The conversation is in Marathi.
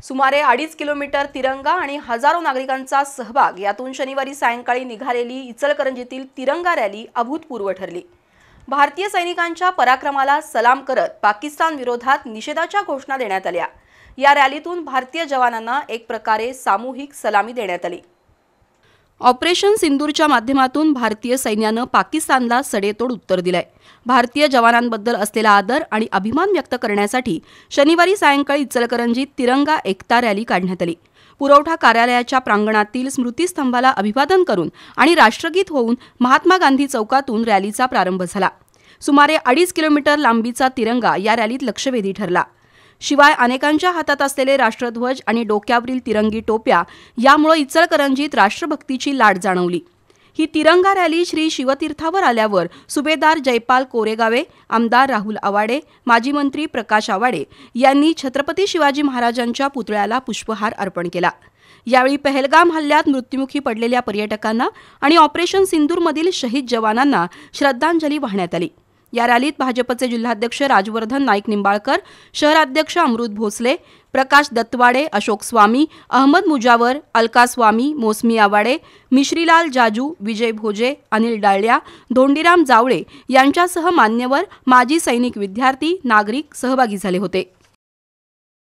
सुमारे 2.5 किलोमीटर तिरंगा आणि हजारो नागरिकांचा सहभाग यातून शनिवारी सायंकाळी निघालेली इचलकरंजीतील तिरंगा रॅली अभूतपूर्व ठरली। भारतीय सैनिकांच्या पराक्रमाला सलाम करत पाकिस्तान विरोधात निषेधाच्या घोषणा देण्यात आल्या। या रॅलीतून भारतीय जवानांना एक प्रकारे सामूहिक सलामी देण्यात आली। ऑपरेशन सिंदूरच्या माध्यमातून भारतीय सैन्याने पाकिस्तानला सडेतोड उत्तर दिलंय। भारतीय जवानांबद्दल असलेला आदर आणि अभिमान व्यक्त करण्यासाठी शनिवारी सायंकाळी इचलकरंजीत तिरंगा एकता रॅली काढण्यात आली। पुरवठा कार्यालयाच्या प्रांगणातील स्मृतिस्तंभाला अभिवादन करून आणि राष्ट्रगीत होऊन महात्मा गांधी चौकातून रॅलीचा प्रारंभ झाला। सुमारे 2.5 किलोमीटर लांबीचा तिरंगा या रॅलीत लक्षवेधी ठरला। शिवाय अनेकांच्या हातात असलेले राष्ट्रध्वज आणि डोक्यावरील तिरंगी टोप्या यामुळे इचलकरंजीत राष्ट्रभक्तीची लाट जाणवली। ही तिरंगा रॅली श्री शिवतीर्थावर आल्यावर सुभेदार जयपाल कोरेगावे, आमदार राहुल आवाडे, माजी मंत्री प्रकाश आवाडे यांनी छत्रपती शिवाजी महाराजांच्या पुतळ्याला पुष्पहार अर्पण केला। यावेळी पहलगाम हल्ल्यात मृत्युमुखी पडलेल्या पर्यटकांना आणि ऑपरेशन सिंदूरमधील शहीद जवानांना श्रद्धांजली वाहण्यात आली। या रॅलीत भाजपचे जिल्हाध्यक्ष राजवर्धन नाईक निंबाळकर, शहराध्यक्ष अमृत भोसले, प्रकाश दत्तवाडे, अशोक स्वामी, अहमद मुजावर, अलका स्वामी, मोसमी आवाडे, मिश्रीलाल जाजू, विजय भोजे, अनिल डाळ्या, धोंडीराम जावळे यांच्यासह मान्यवर, माजी सैनिक, विद्यार्थी, नागरिक सहभागी झाले होते।